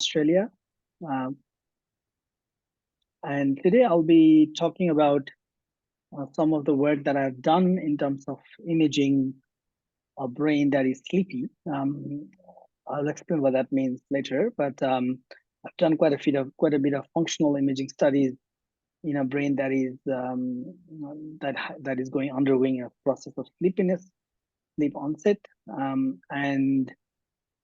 Australia. Um, and today I'll be talking about some of the work that I've done in terms of imaging a brain that is sleepy. I'll explain what that means later, but I've done quite a bit of functional imaging studies in a brain that is that is undergoing a process of sleepiness, sleep onset, and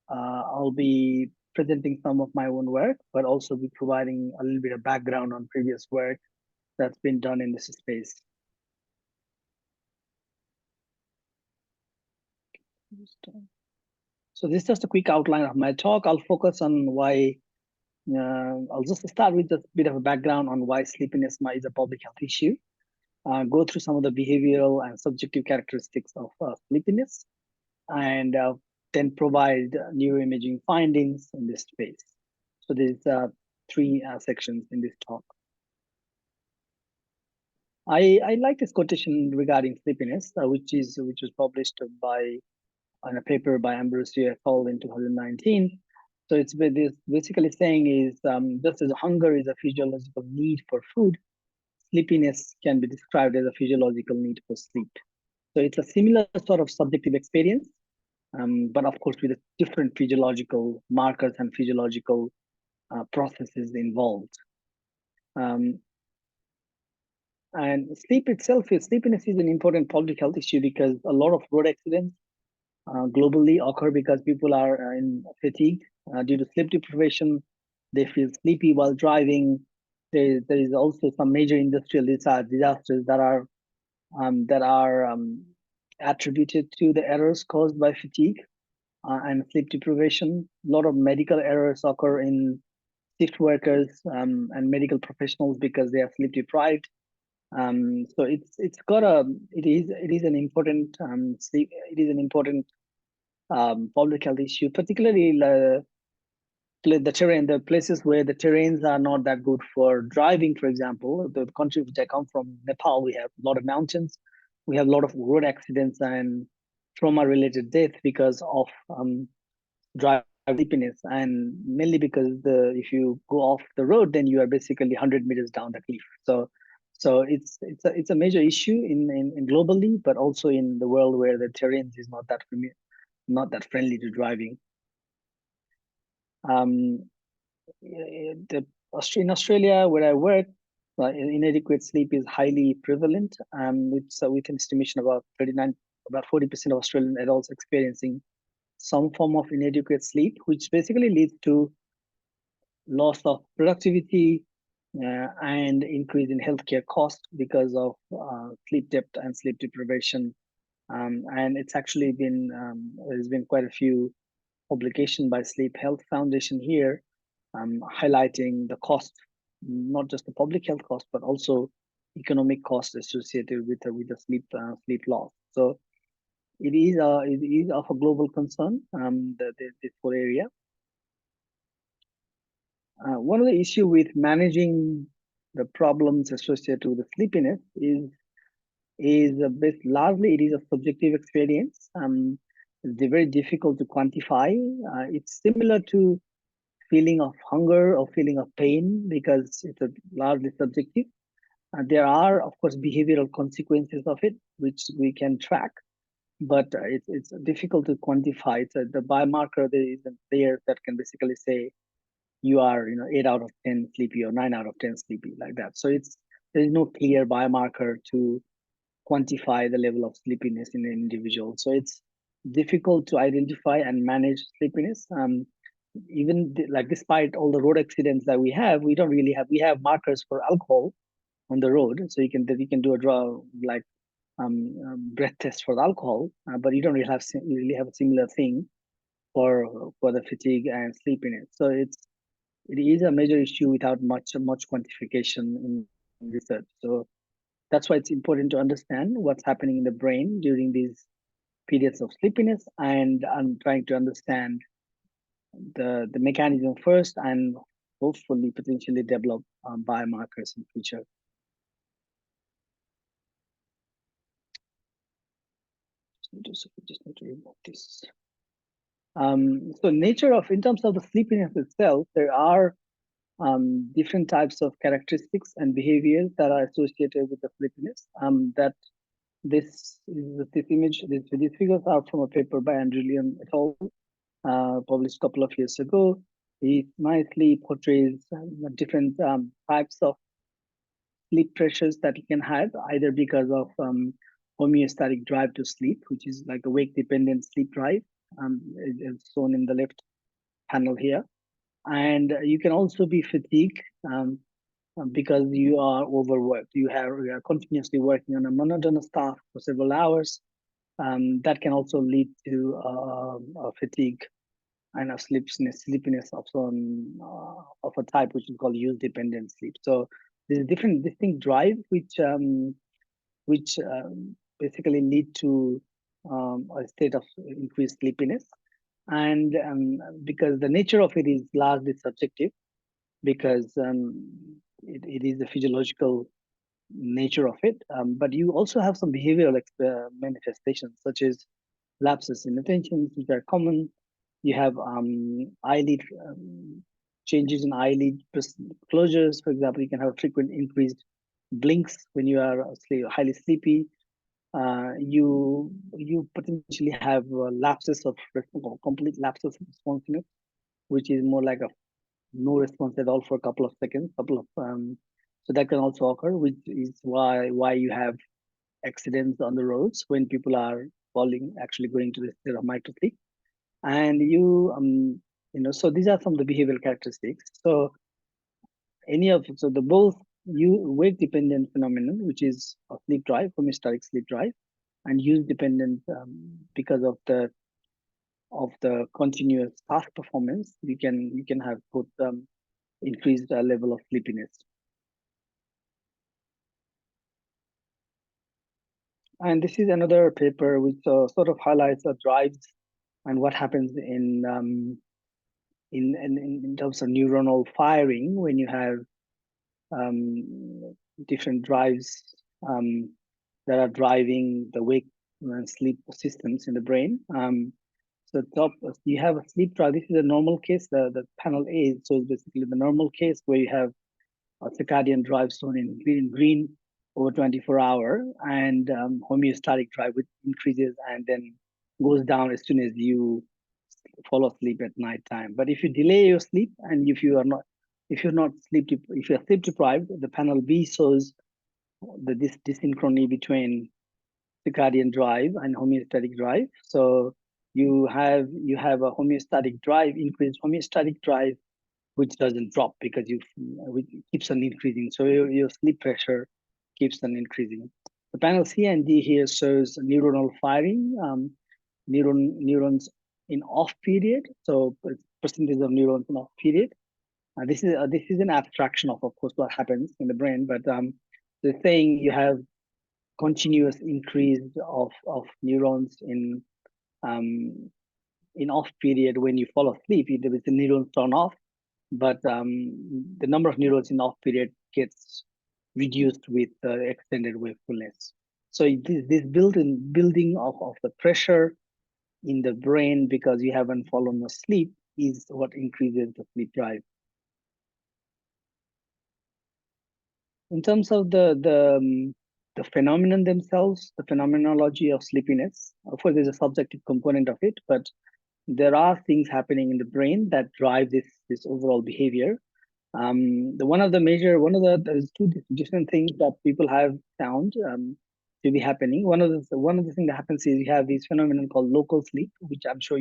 I'll be presenting some of my own work, but also be providing a little bit of background on previous work that's been done in this space. So this is just a quick outline of my talk. I'll focus on why, I'll just start with a bit of a background on why sleepiness is a public health issue, go through some of the behavioral and subjective characteristics of sleepiness, and then provide neuroimaging findings in this space. So there's three sections in this talk. I like this quotation regarding sleepiness, which was published on a paper by Ambrosio et al. In 2019. So it's basically saying is just as hunger is a physiological need for food, sleepiness can be described as a physiological need for sleep. So it's a similar sort of subjective experience, but of course with different physiological markers and physiological processes involved. And sleepiness is an important public health issue because a lot of road accidents globally occur because people are in fatigue due to sleep deprivation. They feel sleepy while driving. There is also some major industrial disasters that are attributed to the errors caused by fatigue and sleep deprivation. A lot of medical errors occur in shift workers and medical professionals because they are sleep deprived. So it is an important sleep. It is an important public health issue, particularly the terrain, the places where the terrains are not that good for driving. For example, the country which I come from, Nepal, we have a lot of mountains, we have a lot of road accidents and trauma-related death because of drive sleepiness, and mainly because if you go off the road, then you are basically 100 meters down the cliff. So it's a major issue in globally, but also in the world where the terrain is not that friendly to driving. Um, in Australia, where I work, inadequate sleep is highly prevalent. With an estimation about 40% of Australian adults experiencing some form of inadequate sleep, which basically leads to loss of productivity and increase in healthcare cost because of sleep depth and sleep deprivation. And it's actually there's been quite a few publication by Sleep Health Foundation here, highlighting the cost, not just the public health cost, but also economic cost associated with the sleep loss. So it is of a global concern. This whole area. One of the issue with managing the problems associated with the sleepiness largely it is a subjective experience. It's very difficult to quantify. It's similar to feeling of hunger or feeling of pain because it's a largely subjective. There are, of course, behavioral consequences of it, which we can track, but it's difficult to quantify. So the biomarker there isn't there that can basically say you are 8 out of 10 sleepy or 9 out of 10 sleepy, like that. So there is no clear biomarker to quantify the level of sleepiness in an individual. So it's difficult to identify and manage sleepiness. Even despite all the road accidents that we have markers for alcohol on the road, so you can do a breath test for alcohol, but you don't really have a similar thing for the fatigue and sleepiness. So it is a major issue without much quantification in research. So that's why it's important to understand what's happening in the brain during these periods of sleepiness, and I'm trying to understand the mechanism first, and hopefully potentially develop biomarkers in future. Just need to remove this. So nature of, in terms of the sleepiness itself, there are different types of characteristics and behaviors that are associated with the sleepiness. That this image, these figures are from a paper by Andrew Leon et al. Published a couple of years ago. It nicely portrays different types of sleep pressures that you can have, either because of homeostatic drive to sleep, which is like a wake-dependent sleep drive, as shown in the left panel here. And you can also be fatigued because you are overworked. You are continuously working on a monotonous task for several hours. That can also lead to fatigue and a sleepiness of some of a type which is called use dependent sleep. So there's different distinct drive which basically lead to a state of increased sleepiness, and because the nature of it is largely subjective, because it is the physiological nature of it, but you also have some behavioral manifestations such as lapses in attention, which are common. You have eyelid changes in eyelid closures. For example, you can have frequent increased blinks when you are highly sleepy. You potentially have lapses of complete lapses of responsiveness, which is more like a no response at all for a couple of seconds, so that can also occur, which is why you have accidents on the roads when people are falling, actually going to the state of microsleep. And so these are some of the behavioral characteristics. So the both you wake dependent phenomenon, which is a sleep drive, homeostatic sleep drive, and use dependent, because of the continuous task performance, you can have both increased level of sleepiness. And this is another paper which sort of highlights the drives and what happens in terms of neuronal firing when you have different drives that are driving the wake and sleep systems in the brain. So you have a sleep drive. This is a normal case. The panel A shows basically the normal case where you have a circadian drive shown in green over 24 hour, and homeostatic drive, which increases and then goes down as soon as you fall asleep at night time. But if you delay your sleep, and if you're sleep deprived, the panel B shows this dysynchrony between circadian drive and homeostatic drive. So you have a homeostatic drive, increased homeostatic drive, which doesn't drop because which keeps on increasing. So your sleep pressure keeps on increasing. The panel C and D here shows neuronal firing, neurons in off period. So percentage of neurons in off period. This is an abstraction of course what happens in the brain, but they're saying you have continuous increase of neurons in off period when you fall asleep. The neurons turn off, but the number of neurons in off period gets reduced with extended wakefulness. So this building of the pressure in the brain because you haven't fallen asleep is what increases the sleep drive. In terms of the phenomenon themselves, the phenomenology of sleepiness, of course, there's a subjective component of it, but there are things happening in the brain that drive this overall behavior. There's two different things that people have found to be happening. One of the things that happens is you have this phenomenon called local sleep, which I'm sure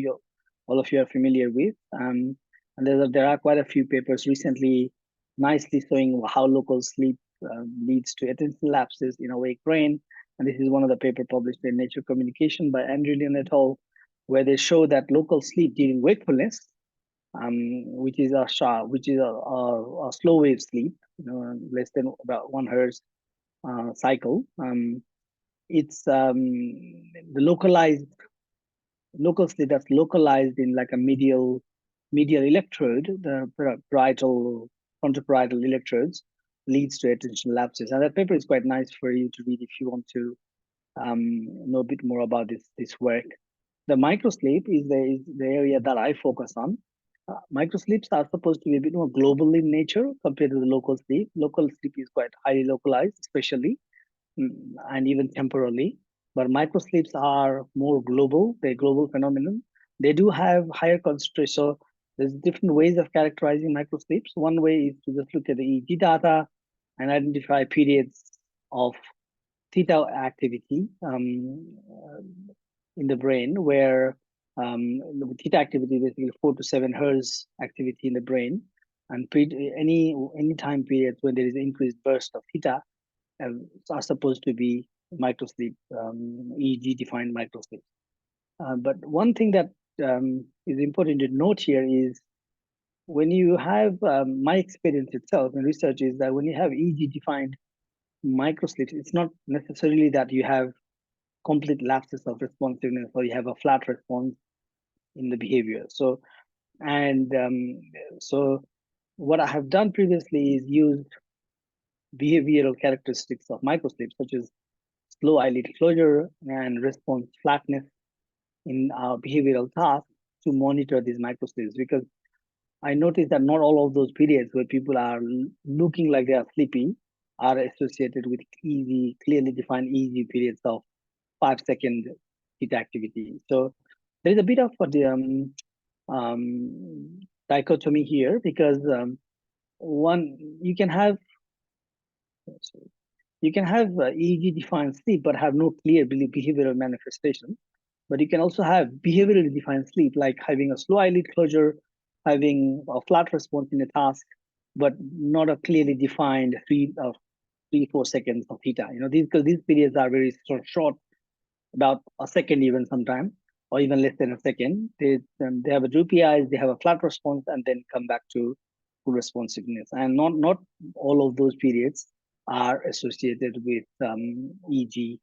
all of you are familiar with. And there are quite a few papers recently nicely showing how local sleep leads to attention lapses in awake brain. And this is one of the paper published in Nature Communication by Andrew Leon et al., where they show that local sleep during wakefulness, which is a slow wave sleep, less than about 1 hertz cycle. It's the local sleep that's localized in like a medial electrode, the frontoparietal electrodes, leads to attention lapses. And that paper is quite nice for you to read if you want to know a bit more about this work. The microsleep is the area that I focus on. Microsleeps are supposed to be a bit more global in nature compared to the local sleep. Local sleep is quite highly localized, especially and even temporarily. But microsleeps are more global. They're global phenomenon. They do have higher concentration. So there's different ways of characterizing microsleeps. One way is to just look at the EEG data and identify periods of theta activity in the brain, where theta activity is basically 4 to 7 hertz activity in the brain, and any time periods when there is increased burst of theta are supposed to be microsleep, EEG defined microsleep. But one thing that is important to note here is when you have my experience itself in research is that when you have EEG defined microsleep, it's not necessarily that you have complete lapses of responsiveness or you have a flat response in the behavior. And so what I have done previously is used behavioral characteristics of microsleep, such as slow eyelid closure and response flatness in our behavioral tasks to monitor these microsleeps, because I noticed that not all of those periods where people are looking like they are sleepy are associated with easy, clearly defined easy periods of 5 second heat activity. So there is a bit of dichotomy here, because one you can have EEG defined sleep but have no clear behavioral manifestation. But you can also have behaviorally defined sleep, like having a slow eyelid closure, having a flat response in a task, but not a clearly defined 3-4 seconds of theta. Because these periods are very short, about a second even sometimes, or even less than a second. They have a droopy eyes, they have a flat response, and then come back to full responsiveness. And not all of those periods are associated with EG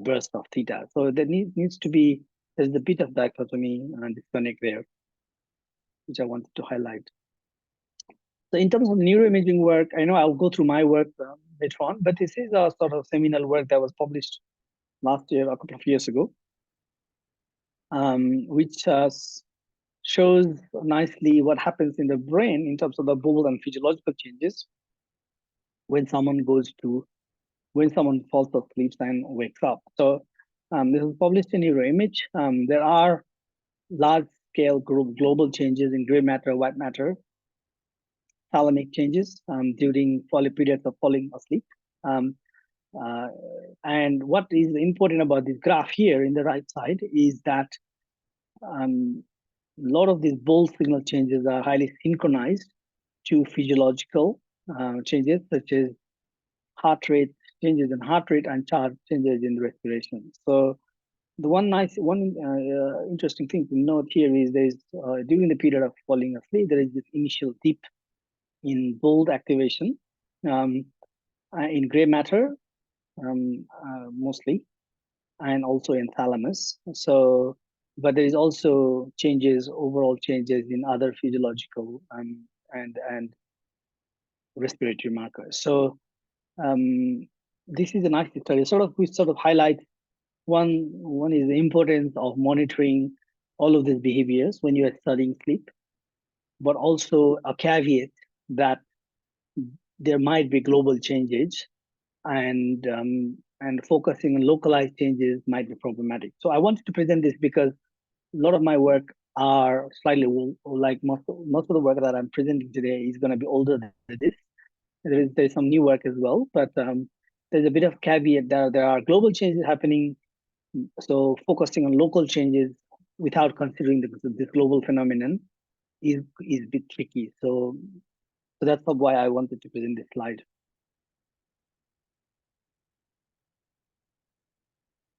burst of theta. So there needs to be, there's a bit of dichotomy and disconnect there, which I wanted to highlight. So in terms of neuroimaging work, I know I'll go through my work later on, but this is a sort of seminal work that was published last year, a couple of years ago, which shows nicely what happens in the brain in terms of the bulb and physiological changes when someone falls asleep and wakes up. So this was published in Neuroimage. There are large-scale global changes in gray matter, white matter, thalamic changes during periods of falling asleep. And what is important about this graph here in the right side is that a lot of these bold signal changes are highly synchronized to physiological changes, such as changes in heart rate and changes in respiration. So the one interesting thing to note here is during the period of falling asleep, there is this initial dip in bold activation in gray matter mostly, and also in thalamus. So, but there is also overall changes in other physiological and respiratory markers. So this is a nice study. We highlight one is the importance of monitoring all of these behaviors when you are studying sleep, but also a caveat that there might be global changes, and focusing on localized changes might be problematic. So I wanted to present this because a lot of my work are slightly like most of the work that I'm presenting today is going to be older than this. There's some new work as well, but there's a bit of caveat that there are global changes happening. So focusing on local changes without considering this global phenomenon is a bit tricky. So that's why I wanted to present this slide.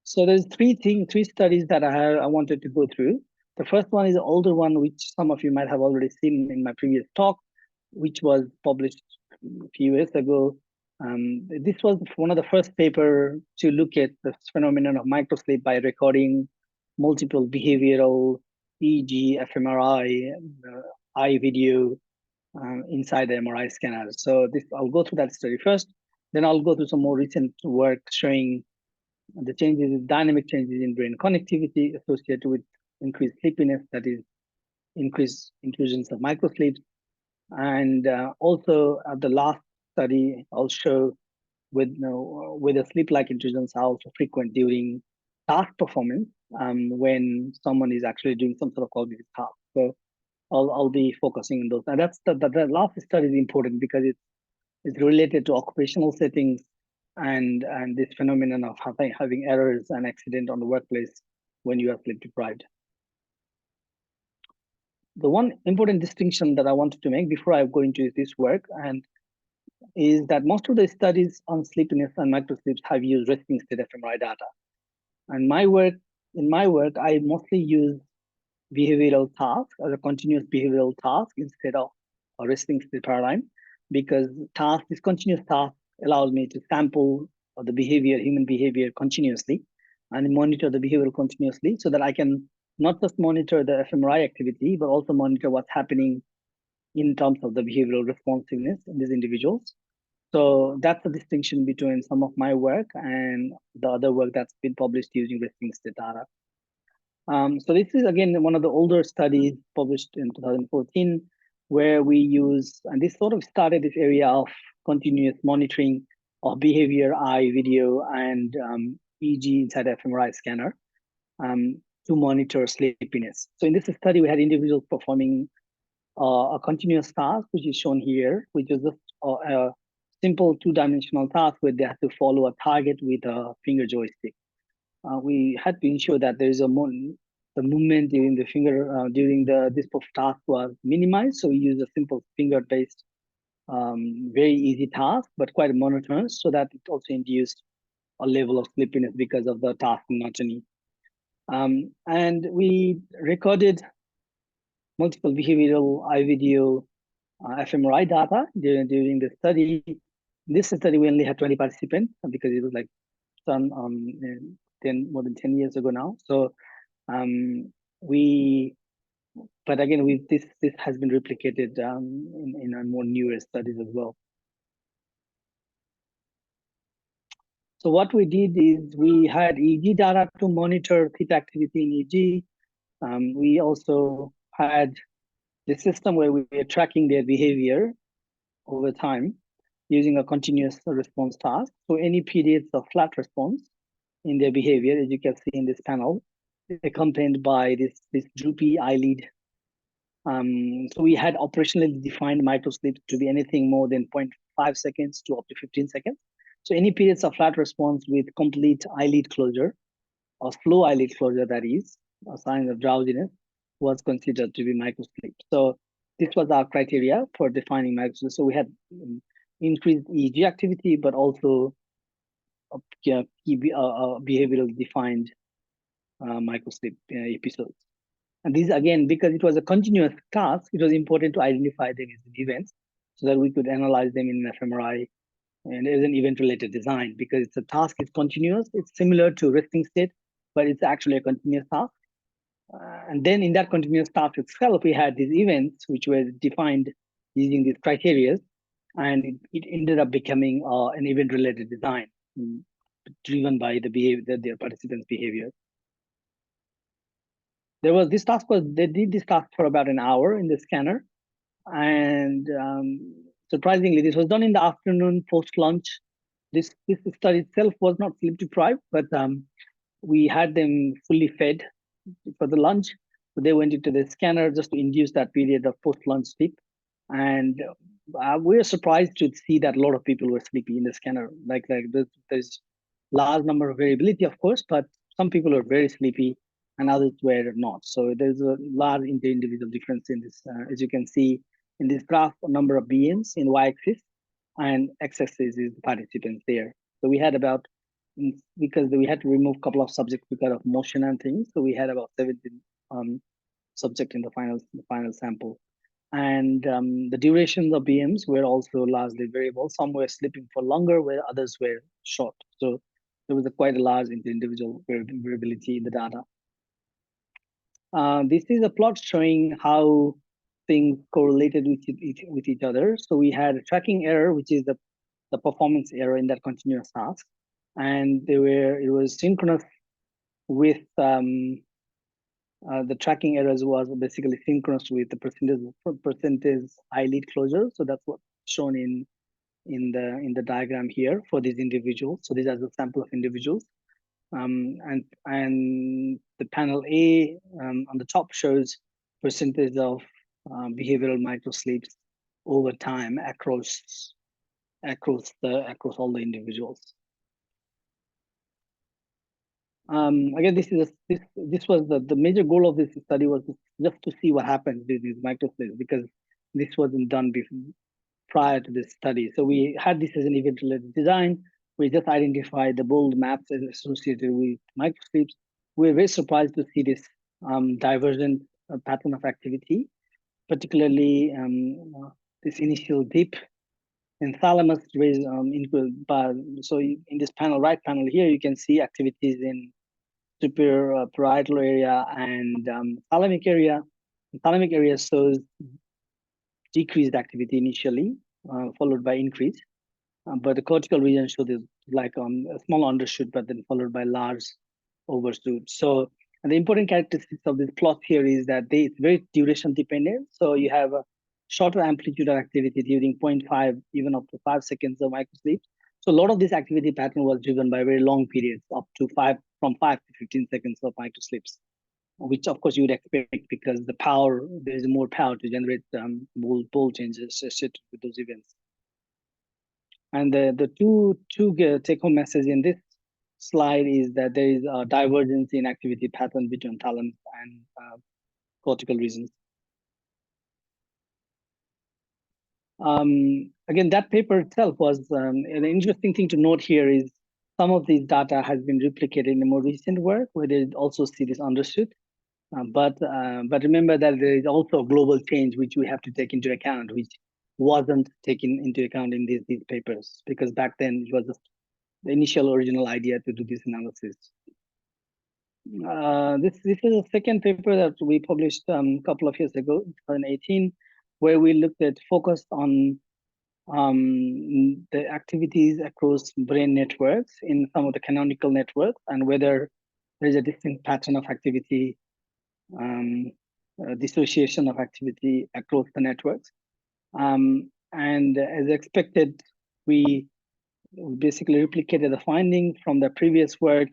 So there's three studies that I wanted to go through. The first one is an older one, which some of you might have already seen in my previous talk, which was published a few years ago. This was one of the first paper to look at the phenomenon of microsleep by recording multiple behavioral EEG, fMRI, eye video inside the MRI scanners. So I'll go through that study first. Then I'll go through some more recent work showing The changes, dynamic changes in brain connectivity associated with increased sleepiness, that is, increased inclusions of microsleep. And also, the last study also with the sleep-like intrusions are also frequent during task performance when someone is actually doing some sort of cognitive task. So I'll be focusing on those. And that's the last study is important because it's related to occupational settings and this phenomenon of having errors and accident on the workplace when you are sleep deprived. The one important distinction that I wanted to make before I go into this work and is that most of the studies on sleepiness and microsleeps have used resting state fMRI data. And in my work, I mostly use behavioral task as a continuous behavioral task instead of a resting state paradigm, because this continuous task allows me to sample the human behavior continuously and monitor the behavior continuously so that I can not just monitor the fMRI activity, but also monitor what's happening in terms of the behavioral responsiveness in these individuals. So that's the distinction between some of my work and the other work that's been published using resting state data. So this is again one of the older studies published in 2014, where we use, and this sort of started this area of continuous monitoring of behavior, eye, video, and EEG inside fMRI scanner to monitor sleepiness. So in this study, we had individuals performing a continuous task, which is shown here, which is just a simple two-dimensional task where they have to follow a target with a finger joystick. We had to ensure that there is the movement during the this task was minimized. So we use a simple finger-based, very easy task, but quite monotonous, so that it also induced a level of sleepiness because of the task monotony. And we recorded multiple behavioral eye video fMRI data during the study. This study, we only had 20 participants because it was like done more than 10 years ago now. So but again, this has been replicated in more newer studies as well. So what we did is we had EEG data to monitor theta activity in EEG. We also had the system where we were tracking their behavior over time using a continuous response task. So any periods of flat response in their behavior, as you can see in this panel, accompanied by this droopy eyelid. So we had operationally defined microsleep to be anything more than 0.5 seconds to up to 15 seconds. So any periods of flat response with complete eyelid closure or slow eyelid closure, that is, a sign of drowsiness, was considered to be microsleep. So this was our criteria for defining microsleep. So we had increased EEG activity, but also behavioral defined microsleep episodes. And these, again, because it was a continuous task, it was important to identify them as events so that we could analyze them in fMRI and as an event-related design, because the task is continuous. It's similar to resting state, but it's actually a continuous task. And then in that continuous task itself, we had these events which were defined using these criteria, and it ended up becoming an event-related design driven by the behavior, their participants' behavior. They did this task for about an hour in the scanner, and surprisingly, this was done in the afternoon post lunch. This study itself was not sleep deprived, but we had them fully fed for the lunch. So they went into the scanner just to induce that period of post lunch sleep, and we were surprised to see that a lot of people were sleepy in the scanner. Like there's large number of variability, of course, but some people are very sleepy and others were not. So there's a large inter-individual difference in this. As you can see in this graph, a number of BMs in y-axis and x-axis is the participants there. So we had about, because we had to remove a couple of subjects because of motion and things. So we had about 17 subjects in the final sample. And the durations of BMs were also largely variable. Some were sleeping for longer, where others were short. So there was quite a large individual variability in the data. This is a plot showing how things correlated with each other. So we had a tracking error, which is the performance error in that continuous task. and it was synchronous with the tracking errors was basically synchronous with the percentage eyelid closure. So that's what's shown in the diagram here for these individuals. So these are the sample of individuals. And the panel A on the top shows percentage of behavioral microsleeps over time across all the individuals. Again, this was the major goal of this study was just to see what happens with these microsleeps, because this wasn't done before, prior to this study. So we had this as an event-related design. We just identified the bold maps as associated with microsleeps. We're very surprised to see this divergent pattern of activity, particularly this initial dip in thalamus raised so in this panel, right panel here, you can see activities in superior parietal area and thalamic area. The thalamic area shows decreased activity initially, followed by increase. But the cortical region shows like a small undershoot, but then followed by large overshoot. So, and the important characteristics of this plot here is that it's very duration dependent. So you have a shorter amplitude of activity during 0.5, even up to 5 seconds of microsleep. So a lot of this activity pattern was driven by very long periods, up to from 5 to 15 seconds of microsleeps, which of course you would expect because there is more power to generate bold changes associated with those events. And the two take-home message in this slide is that there is a divergence in activity pattern between thalamus and cortical regions. Again, that paper itself was an interesting thing to note here is some of these data has been replicated in the more recent work where they also see this undershoot. But remember that there is also a global change which we have to take into account, which wasn't taken into account in these papers, because back then it was just the initial original idea to do this analysis. This is a second paper that we published a couple of years ago, 2018, where we focused on the activities across brain networks in some of the canonical networks and whether there's a distinct pattern of activity, dissociation of activity across the networks. And as expected, we basically replicated the finding from the previous work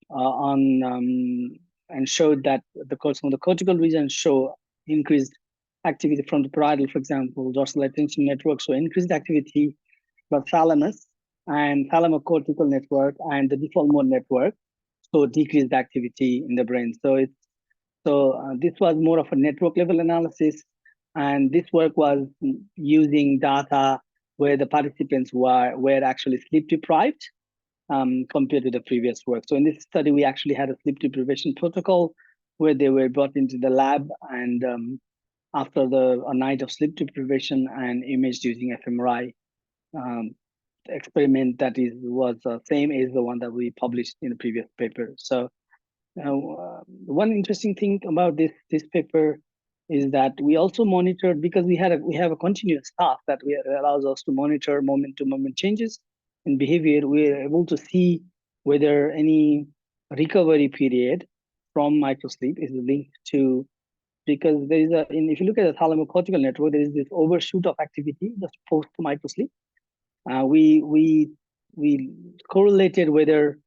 and showed that some of the cortical regions show increased activity from the parietal, for example, dorsal attention network, so increased activity, but thalamus and thalamocortical network and the default mode network, so decreased activity in the brain. So this was more of a network level analysis, and this work was using data where the participants were actually sleep deprived compared to the previous work. So in this study, we actually had a sleep deprivation protocol where they were brought into the lab and after a night of sleep deprivation and imaged using fMRI experiment that was the same as the one that we published in the previous paper. So one interesting thing about this paper is that we also monitored, because we have a continuous task that allows us to monitor moment to moment changes in behavior. We are able to see whether any recovery period from microsleep is linked to, because there is if you look at the thalamocortical network, there is this overshoot of activity just post microsleep. We correlated whether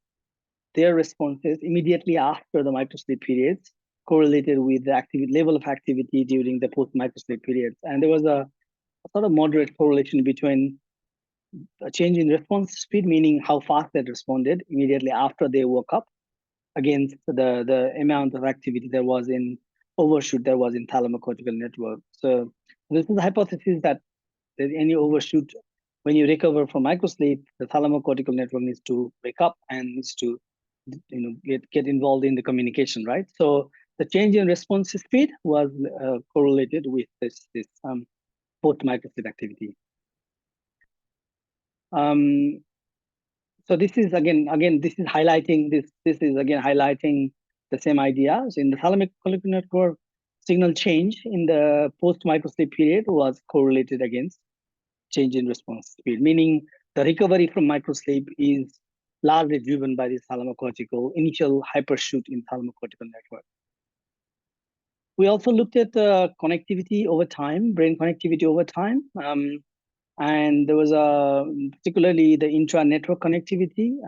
their responses immediately after the microsleep periods correlated with the level of activity during the post-microsleep periods. And there was a sort of moderate correlation between a change in response speed, meaning how fast they responded immediately after they woke up, against the amount of activity there was in overshoot there was in thalamocortical network. So this is the hypothesis that there's any overshoot when you recover from microsleep, the thalamocortical network needs to wake up and needs to get involved in the communication, right? So the change in response speed was correlated with this post microsleep activity. So this is again this is highlighting the same idea. So in the thalamocortical network, signal change in the post microsleep period was correlated against change in response speed, meaning the recovery from microsleep is largely driven by this thalamocortical initial hypershoot in thalamocortical network. We also looked at connectivity over time, brain connectivity over time. And there was particularly the intra-network connectivity,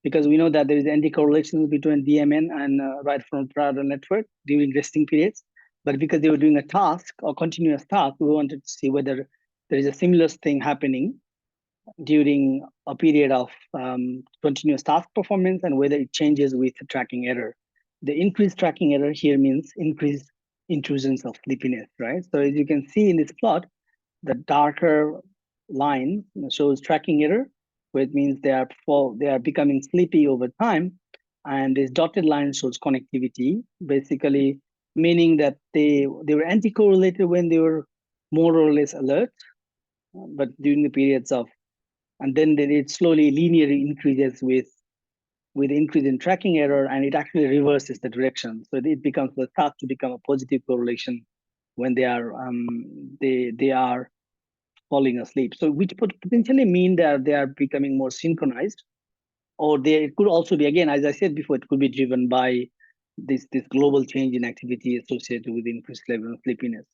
because we know that there is anti-correlation between DMN and right frontal network during resting periods. But because they were doing a task or continuous task, we wanted to see whether there is a similar thing happening during a period of continuous task performance and whether it changes with tracking error. The increased tracking error here means increased intrusions of sleepiness, right? So as you can see in this plot, the darker line shows tracking error, which means they are becoming sleepy over time, and this dotted line shows connectivity, basically meaning that they were anti-correlated when they were more or less alert, but during the periods of, and then it slowly linearly increases with increase in tracking error, and it actually reverses the direction. So it becomes starts to become a positive correlation when they are falling asleep. So which could potentially mean that they are becoming more synchronized, or it could also be, again, as I said before, it could be driven by this global change in activity associated with increased level of sleepiness.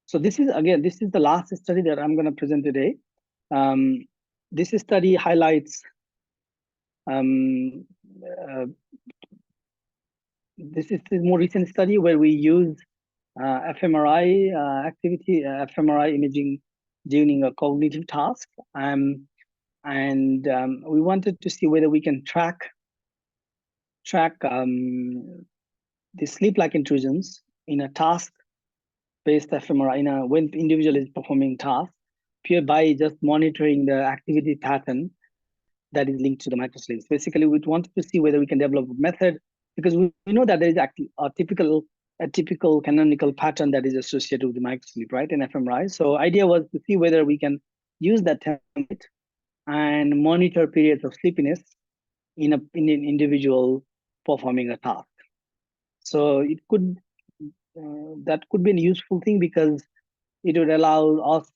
So this is the last study that I'm going to present today. This study highlights this is a more recent study where we use fMRI fMRI imaging during a cognitive task. And we wanted to see whether we can track the sleep-like intrusions in a task-based fMRI, when the individual is performing tasks, pure by just monitoring the activity pattern that is linked to the microsleeps. Basically, we wanted to see whether we can develop a method, because we know that there is a typical canonical pattern that is associated with the microsleep, right, in fMRI. So idea was to see whether we can use that template and monitor periods of sleepiness in an individual performing a task. So it could that could be a useful thing, because it would allow us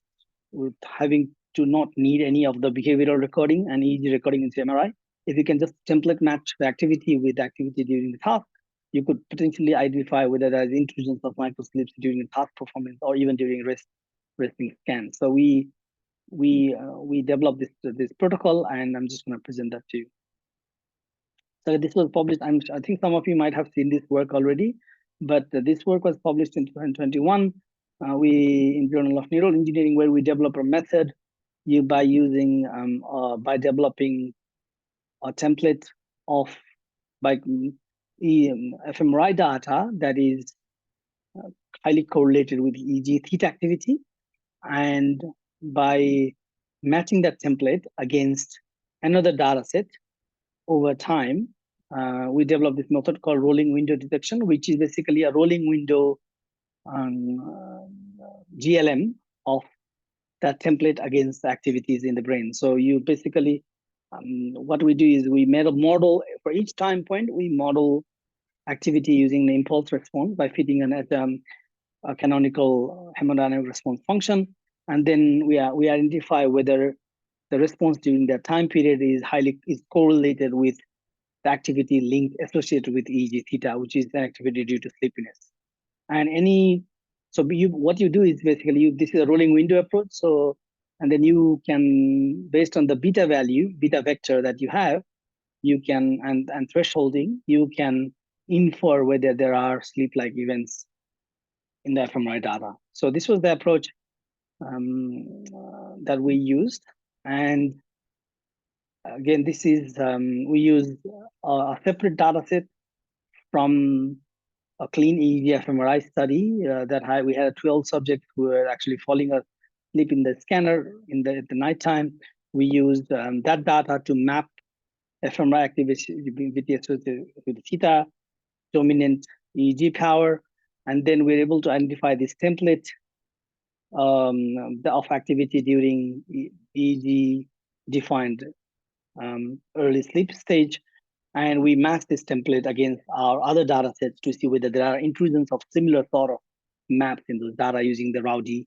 with having to not need any of the behavioral recording and EEG recording in fMRI. If you can just template match the activity with the activity during the task, you could potentially identify whether there is intrusions of microsleeps during the task performance or even during resting scan. So we developed this protocol, and I'm just going to present that to you. So this was published. I think some of you might have seen this work already, but this work was published in 2021. We in Journal of Neural Engineering, where we develop a method by developing a template of fMRI data that is highly correlated with EEG theta activity, and by matching that template against another data set over time, we developed this method called rolling window detection, which is basically a rolling window GLM of that template against activities in the brain. So you basically, what we do is we made a model for each time point. We model activity using the impulse response by feeding a canonical hemodynamic response function, and then we identify whether the response during that time period is correlated with the activity linked associated with EEG theta, which is the activity due to sleepiness. And what you do is basically this is a rolling window approach. So, and then you can, based on the beta vector that you have, you can, and thresholding, you can infer whether there are sleep-like events in the fMRI data. So this was the approach that we used. And again, this is, we use a separate data set from a clean EEG fMRI study we had 12 subjects who were actually falling asleep in the scanner at the nighttime. We used that data to map fMRI activity associated with theta, dominant EEG power, and then we're able to identify this template of activity during EEG defined early sleep stage, and we match this template against our other data sets to see whether there are intrusions of similar sort of maps in those data using the Rowdy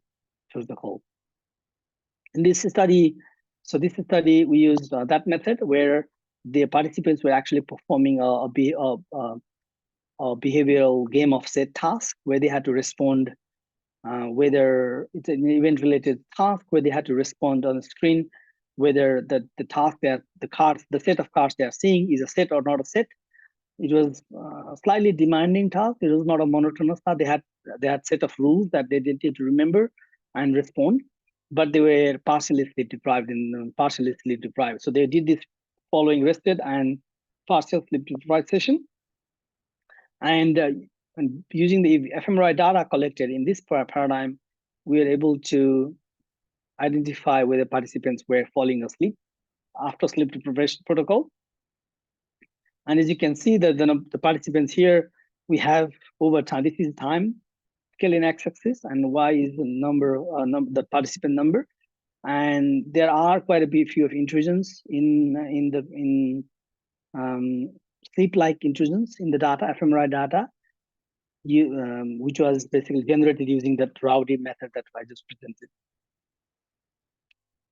protocol. In this study, we used that method where the participants were actually performing a behavioral game of set task where they had to respond, whether it's an event-related task where they had to respond on the screen, whether the task that the set of cards they are seeing is a set or not a set. It was a slightly demanding task. It was not a monotonous task. They had set of rules that they needed to remember and respond, but they were partially sleep deprived and partially sleep deprived. So they did this following rested and partial sleep deprived session, and using the fMRI data collected in this paradigm, we were able to identify whether participants were falling asleep after sleep deprivation protocol. And as you can see, the participants here, we have over time, this is time scale in x-axis, and y is the participant number. And there are quite a few of intrusions in sleep-like intrusions in the data, fMRI data, which was basically generated using that Rowdy method that I just presented.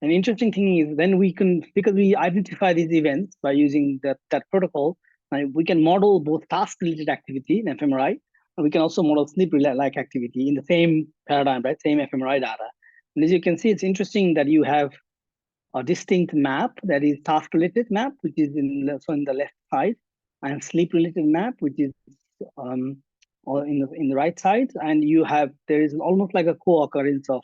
An interesting thing is then because we identify these events by using that protocol, we can model both task-related activity in fMRI, and we can also model sleep-like activity in the same paradigm, right? Same fMRI data. And as you can see, it's interesting that you have a distinct map that is task-related map, which is in the left side, and sleep-related map, which is or in the right side. And there is almost like a co-occurrence of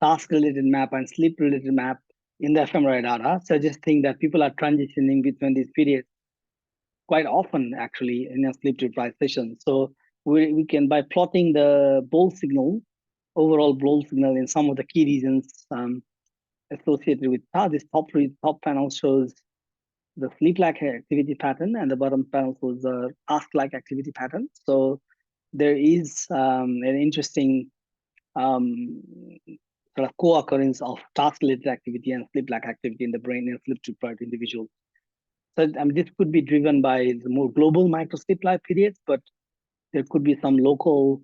task-related map and sleep-related map in the fMRI data, suggesting that people are transitioning between these periods quite often, actually, in a sleep-deprived session. So we can, by plotting the bold signal, overall bold signal in some of the key regions associated with this top panel shows the sleep-like activity pattern, and the bottom panel shows the task-like activity pattern. So there is an interesting sort of co-occurrence of task-related activity and sleep-like activity in the brain in sleep-deprived individuals. So this could be driven by the more global micro-sleep-like periods, but there could be some local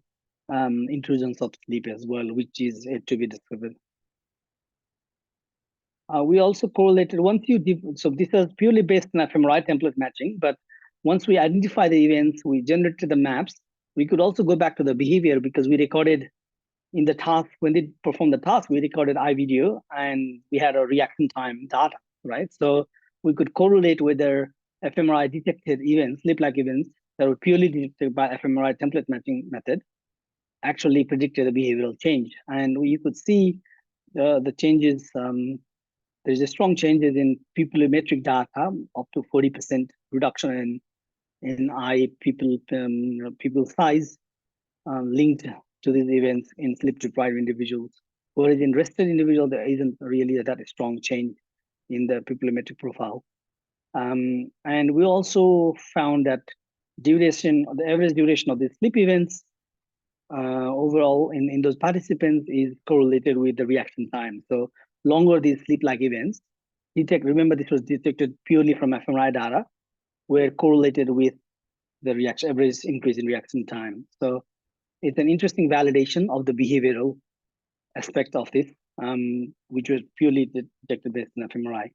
intrusions of sleep as well, which is yet to be discovered. We also correlated so this is purely based on fMRI template matching, but once we identify the events, we generated the maps. We could also go back to the behavior because we recorded in the task, when they performed the task, we recorded iVideo and we had a reaction time data, right? So we could correlate whether fMRI detected events, sleep-like events that were purely detected by fMRI template matching method actually predicted a behavioral change. And you could see the changes. There's a strong changes in pupillometric data, up to 40% reduction in eye pupil size linked to these events in sleep-deprived individuals. Whereas in rested individuals, there isn't really that strong change in the pupillometric profile. And we also found that the average duration of the sleep events overall in those participants is correlated with the reaction time. So longer these sleep-like events, remember this was detected purely from fMRI data, were correlated with the average increase in reaction time. So it's an interesting validation of the behavioral aspect of this, which was purely detected based on fMRI.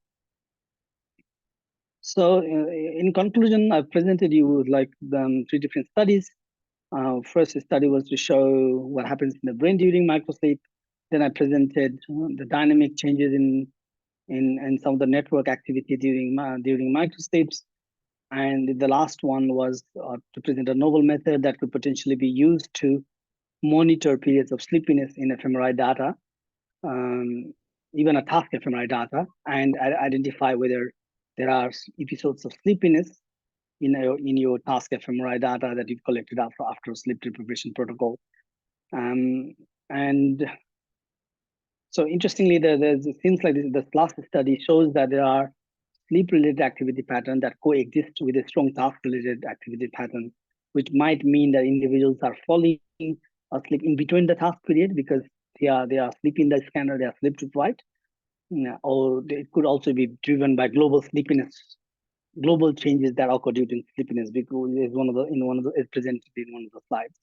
So in conclusion, I've presented you like three different studies. First study was to show what happens in the brain during microsleep. Then I presented the dynamic changes in some of the network activity during microsleeps. And the last one was to present a novel method that could potentially be used to monitor periods of sleepiness in fMRI data, even a task fMRI data, and identify whether there are episodes of sleepiness in your task fMRI data that you've collected after sleep deprivation protocol. And so interestingly, it seems like this last study shows that there are sleep-related activity patterns that coexist with a strong task-related activity pattern, which might mean that individuals are falling asleep in between the task period because they are sleeping in the scanner, they are sleep deprived, or it could also be driven by global changes that occur due to sleepiness, because it's presented in one of the slides.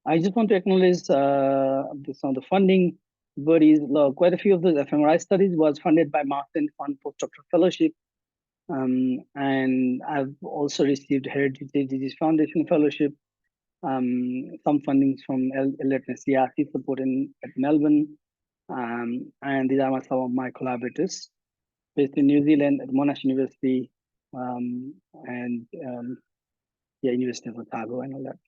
I just want to acknowledge some of the funding but is quite a few of those fMRI studies was funded by Marsden Fund postdoctoral fellowship. And I've also received Hereditary Disease Foundation fellowship, some fundings from LNCRC support at Melbourne, and these are some of my collaborators based in New Zealand at Monash University, and yeah, University of Otago and all that.